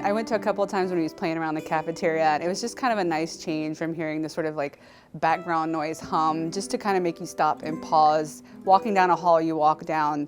I went to a couple of times when he was playing around the cafeteria, and it was just kind of a nice change from hearing the sort of like background noise hum, just to kind of make you stop and pause. Walking down a hall you walk down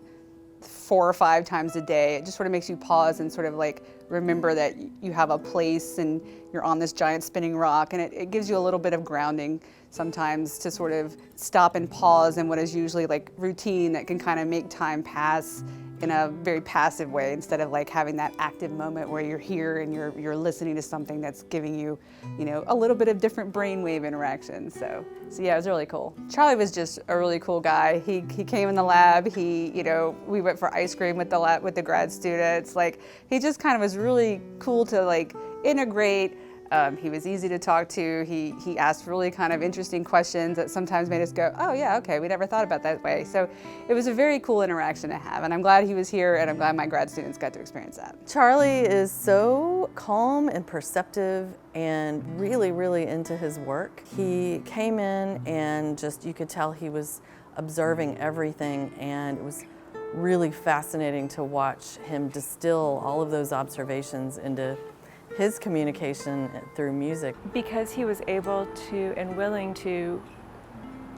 4 or 5 times a day, it just sort of makes you pause and sort of like remember that you have a place and you're on this giant spinning rock, and it gives you a little bit of grounding sometimes to sort of stop and pause in what is usually like routine that can kind of make time pass in a very passive way, instead of like having that active moment where you're here and you're listening to something that's giving you, you know, a little bit of different brainwave interaction. So yeah, it was really cool. Charlie was just a really cool guy. He came in the lab. We went for ice cream with the grad students. Like, he just kind of was really cool to like integrate. He was easy to talk to. He asked really kind of interesting questions that sometimes made us go, oh yeah, okay, we never thought about that way. So it was a very cool interaction to have, and I'm glad he was here, and I'm glad my grad students got to experience that. Charlie is so calm and perceptive and really, really into his work. He came in and just, you could tell he was observing everything, and it was really fascinating to watch him distill all of those observations into his communication through music. Because he was able to and willing to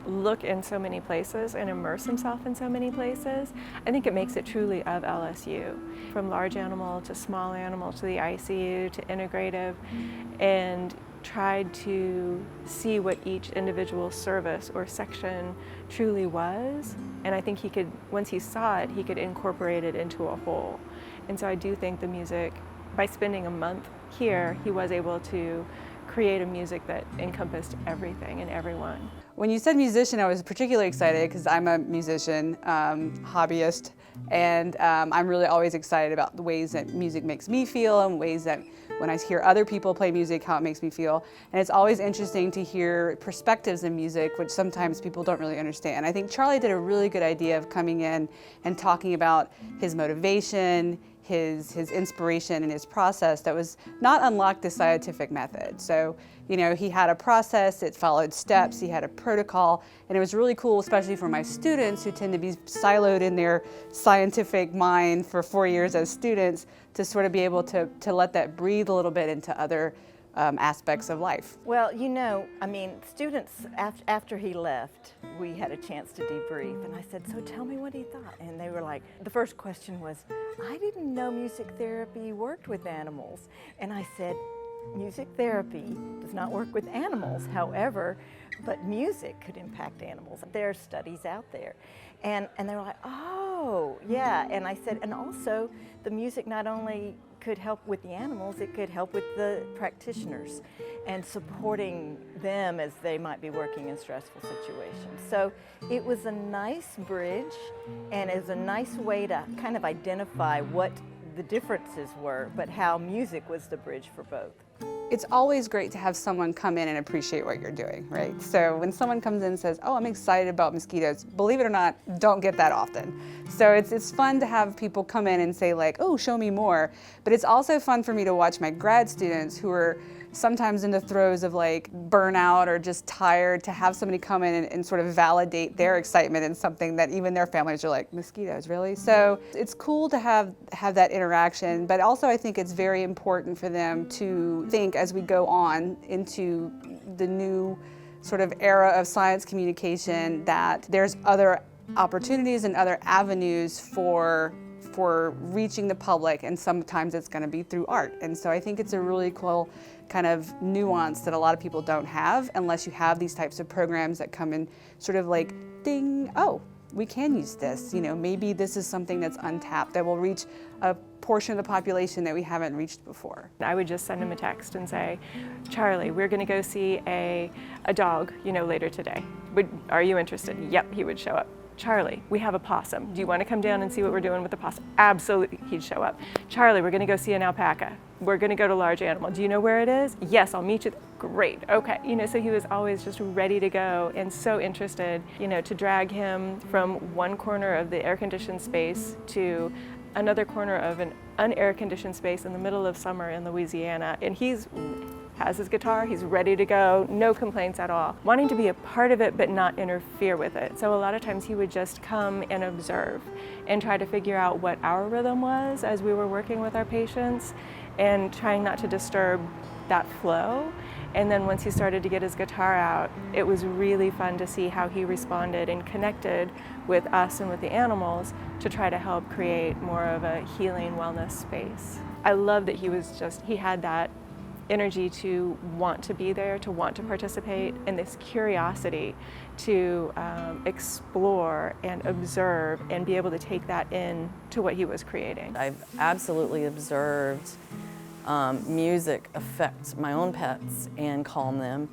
look in so many places and immerse himself in so many places, I think it makes it truly of LSU. From large animal to small animal to the ICU to integrative, and tried to see what each individual service or section truly was. And I think he could, once he saw it, he could incorporate it into a whole. And so I do think the music, by spending a month here, he was able to create a music that encompassed everything and everyone. When you said musician, I was particularly excited because I'm a musician, hobbyist, and I'm really always excited about the ways that music makes me feel and ways that when I hear other people play music, how it makes me feel. And it's always interesting to hear perspectives in music, which sometimes people don't really understand. I think Charlie did a really good idea of coming in and talking about his motivation, his inspiration, and his process that was not unlike the scientific method. So, you know, he had a process, it followed steps, he had a protocol, and it was really cool, especially for my students who tend to be siloed in their scientific mind for 4 years as students, to sort of be able to let that breathe a little bit into other aspects of life. Well, you know, I mean, students, after he left, we had a chance to debrief, and I said, so tell me what he thought. And they were like, the first question was, I didn't know music therapy worked with animals. And I said, music therapy does not work with animals, however, but music could impact animals. There are studies out there. And they were like, oh, yeah. And I said, and also the music not only could help with the animals, it could help with the practitioners and supporting them as they might be working in stressful situations. So it was a nice bridge, and it was a nice way to kind of identify what the differences were, but how music was the bridge for both. It's always great to have someone come in and appreciate what you're doing, right? So when someone comes in and says, oh, I'm excited about mosquitoes, believe it or not, don't get that often. So it's fun to have people come in and say like, oh, show me more. But it's also fun for me to watch my grad students who are sometimes in the throes of like burnout or just tired, to have somebody come in and sort of validate their excitement in something that even their families are like, mosquitoes, really? So it's cool to have that interaction, but also I think it's very important for them to think as we go on into the new sort of era of science communication that there's other opportunities and other avenues for reaching the public, and sometimes it's going to be through art. And so I think it's a really cool kind of nuance that a lot of people don't have unless you have these types of programs that come in sort of like, ding, oh, we can use this. You know, maybe this is something that's untapped that will reach a portion of the population that we haven't reached before. I would just send him a text and say, Charlie, we're going to go see a dog, you know, later today. Are you interested? Yep, he would show up. Charlie, we have a possum. Do you want to come down and see what we're doing with the possum? Absolutely, he'd show up. Charlie, we're going to go see an alpaca. We're going to go to large animal. Do you know where it is? Yes, I'll meet you. great, okay. So he was always just ready to go and so interested, to drag him from one corner of the air-conditioned space to another corner of an unair-conditioned space in the middle of summer in Louisiana. And has his guitar, he's ready to go, no complaints at all. Wanting to be a part of it but not interfere with it. So a lot of times he would just come and observe and try to figure out what our rhythm was as we were working with our patients and trying not to disturb that flow. And then once he started to get his guitar out, it was really fun to see how he responded and connected with us and with the animals to try to help create more of a healing wellness space. I love that he had that energy to want to be there, to want to participate, and this curiosity to explore and observe and be able to take that in to what he was creating. I've absolutely observed music affect my own pets and calm them.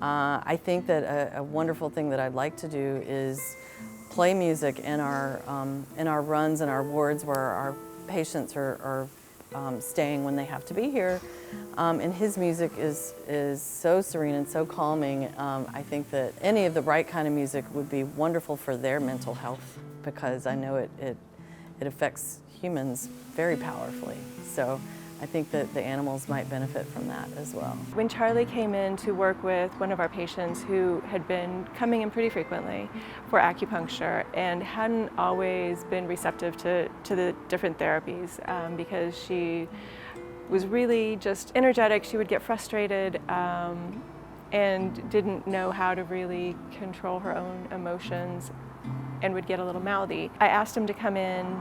I think that a wonderful thing that I'd like to do is play music in our runs and our wards where our patients are staying when they have to be here. And his music is so serene and so calming. I think that any of the right kind of music would be wonderful for their mental health, because I know it affects humans very powerfully. So I think that the animals might benefit from that as well. When Charlie came in to work with one of our patients who had been coming in pretty frequently for acupuncture and hadn't always been receptive to the different therapies because she was really just energetic, she would get frustrated and didn't know how to really control her own emotions and would get a little mouthy. I asked him to come in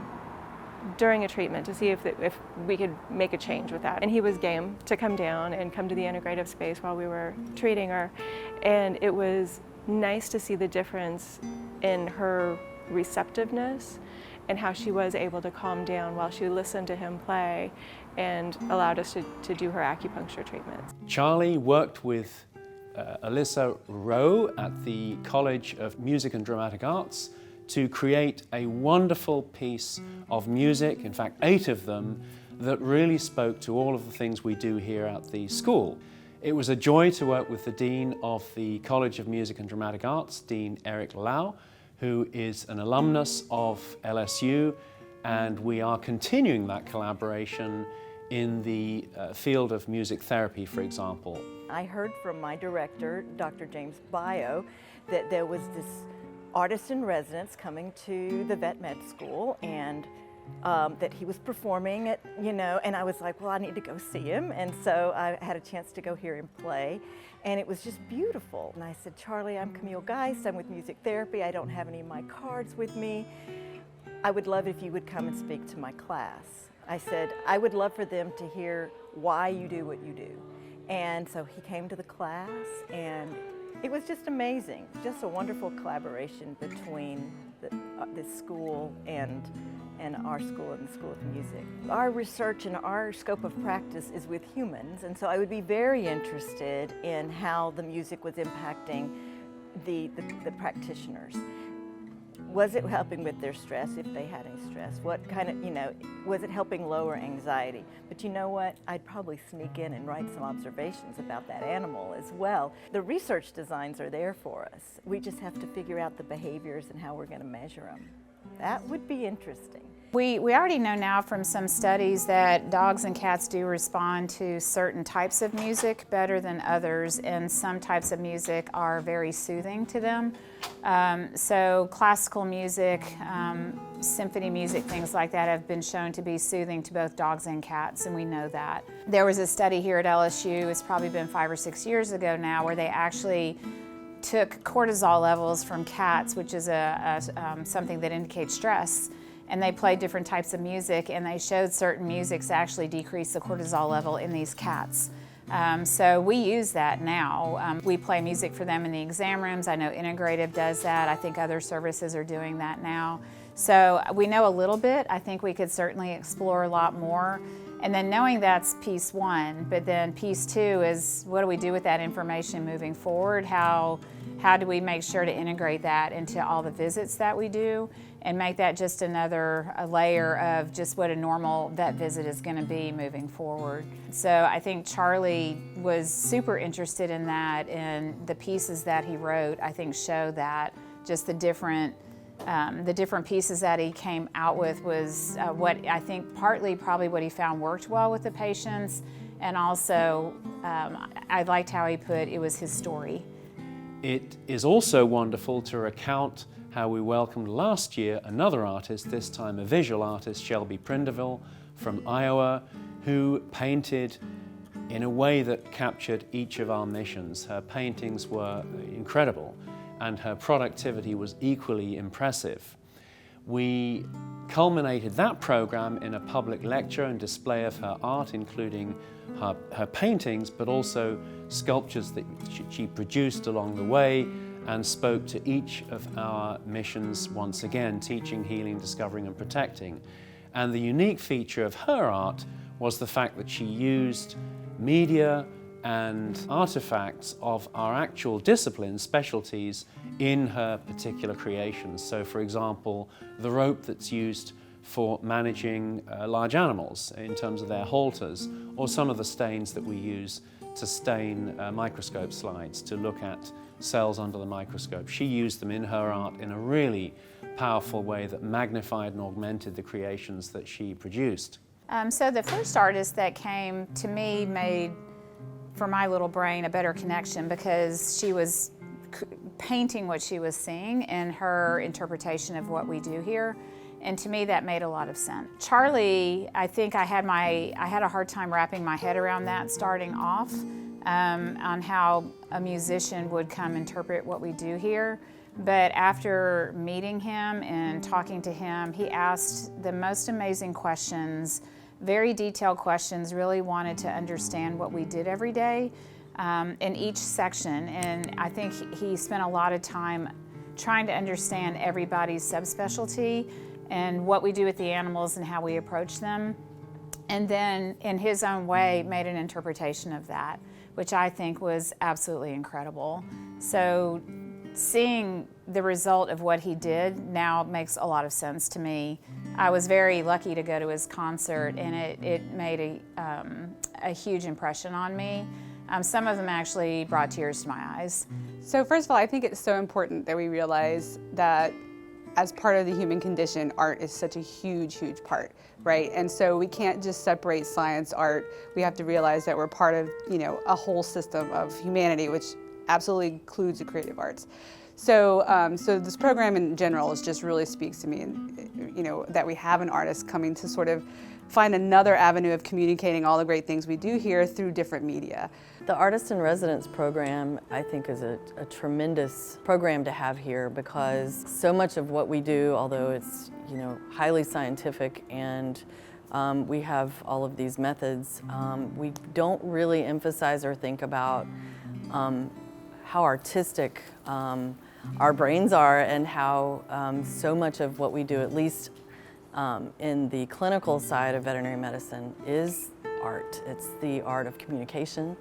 during a treatment to see if we could make a change with that. And he was game to come down and come to the integrative space while we were treating her. And it was nice to see the difference in her receptiveness and how she was able to calm down while she listened to him play and allowed us to do her acupuncture treatments. Charlie worked with Charlie Rauh at the College of Music and Dramatic Arts to create a wonderful piece of music, in fact 8 of them, that really spoke to all of the things we do here at the school. It was a joy to work with the Dean of the College of Music and Dramatic Arts, Dean Eric Lau, who is an alumnus of LSU, and we are continuing that collaboration in the field of music therapy, for example. I heard from my director, Dr. James Bio, that there was this artist in residence coming to the Vet Med school, and that he was performing at, and I was like, well, I need to go see him. And so I had a chance to go hear him play, and it was just beautiful. And I said, Charlie, I'm Camille Geist, I'm with music therapy, I don't have any of my cards with me. I would love if you would come and speak to my class. I said, I would love for them to hear why you do what you do. And so he came to the class, and it was just amazing, just a wonderful collaboration between this school and our school and the School of Music. Our research and our scope of practice is with humans, and so I would be very interested in how the music was impacting the practitioners. Was it helping with their stress, if they had any stress? What kind of, was it helping lower anxiety? But you know what? I'd probably sneak in and write some observations about that animal as well. The research designs are there for us. We just have to figure out the behaviors and how we're going to measure them. That would be interesting. We already know now from some studies that dogs and cats do respond to certain types of music better than others, and some types of music are very soothing to them. So classical music, symphony music, things like that have been shown to be soothing to both dogs and cats, and we know that. There was a study here at LSU, it's probably been 5 or 6 years ago now, where they actually took cortisol levels from cats, which is something that indicates stress, and they played different types of music, and they showed certain musics actually decrease the cortisol level in these cats. So we use that now. We play music for them in the exam rooms. I know Integrative does that. I think other services are doing that now. So we know a little bit. I think we could certainly explore a lot more. And then knowing that's piece one, but then piece two is what do we do with that information moving forward? How do we make sure to integrate that into all the visits that we do and make that just another layer of just what a normal vet visit is going to be moving forward. So I think Charlie was super interested in that, and the pieces that he wrote I think show that just the different pieces that he came out with was what I think partly probably what he found worked well with the patients, and also I liked how he put it was his story. It is also wonderful to recount how we welcomed last year another artist, this time a visual artist, Shelby Prindaville from Iowa, who painted in a way that captured each of our missions. Her paintings were incredible, and her productivity was equally impressive. We culminated that program in a public lecture and display of her art, including her paintings, but also sculptures that she produced along the way, and spoke to each of our missions once again, teaching, healing, discovering, and protecting. And the unique feature of her art was the fact that she used media and artifacts of our actual disciplines, specialties, in her particular creations. So for example, the rope that's used for managing large animals in terms of their halters, or some of the stains that we use to stain microscope slides to look at cells under the microscope. She used them in her art in a really powerful way that magnified and augmented the creations that she produced. So the first artist that came to me made, for my little brain, a better connection because she was painting what she was seeing in her interpretation of what we do here. And to me, that made a lot of sense. Charlie, I think I had a hard time wrapping my head around that starting off, on how a musician would come interpret what we do here. But after meeting him and talking to him, he asked the most amazing questions, very detailed questions, really wanted to understand what we did every day in each section. And I think he spent a lot of time trying to understand everybody's subspecialty and what we do with the animals and how we approach them. And then in his own way made an interpretation of that, which I think was absolutely incredible. So seeing the result of what he did now makes a lot of sense to me. I was very lucky to go to his concert, and it made a huge impression on me. Some of them actually brought tears to my eyes. So first of all, I think it's so important that we realize that as part of the human condition, art is such a huge, huge part, right? And so we can't just separate science, art. We have to realize that we're part of, a whole system of humanity, which absolutely includes the creative arts. So, so this program in general just really speaks to me, and that we have an artist coming to sort of find another avenue of communicating all the great things we do here through different media. The Artist in Residence program, I think, is a tremendous program to have here because so much of what we do, although it's highly scientific and we have all of these methods, we don't really emphasize or think about how artistic our brains are and how so much of what we do, at least in the clinical side of veterinary medicine, is art. It's the art of communication.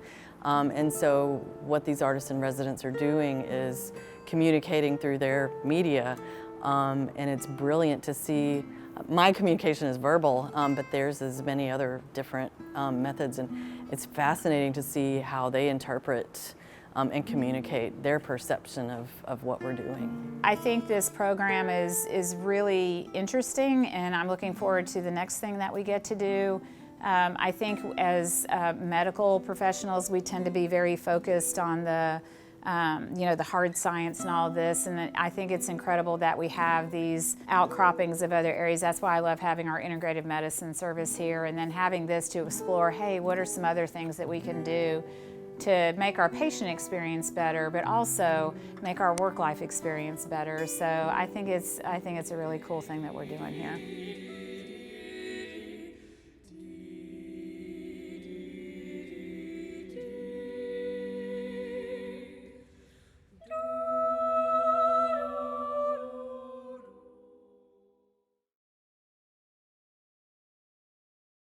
And so what these artists in residence are doing is communicating through their media, and it's brilliant to see. My communication is verbal, but theirs is many other different methods, and it's fascinating to see how they interpret and communicate their perception of what we're doing. I think this program is really interesting, and I'm looking forward to the next thing that we get to do. I think as medical professionals, we tend to be very focused on the hard science and all of this, and I think it's incredible that we have these outcroppings of other areas. That's why I love having our integrative medicine service here, and then having this to explore, hey, what are some other things that we can do to make our patient experience better, but also make our work-life experience better. So I think it's a really cool thing that we're doing here.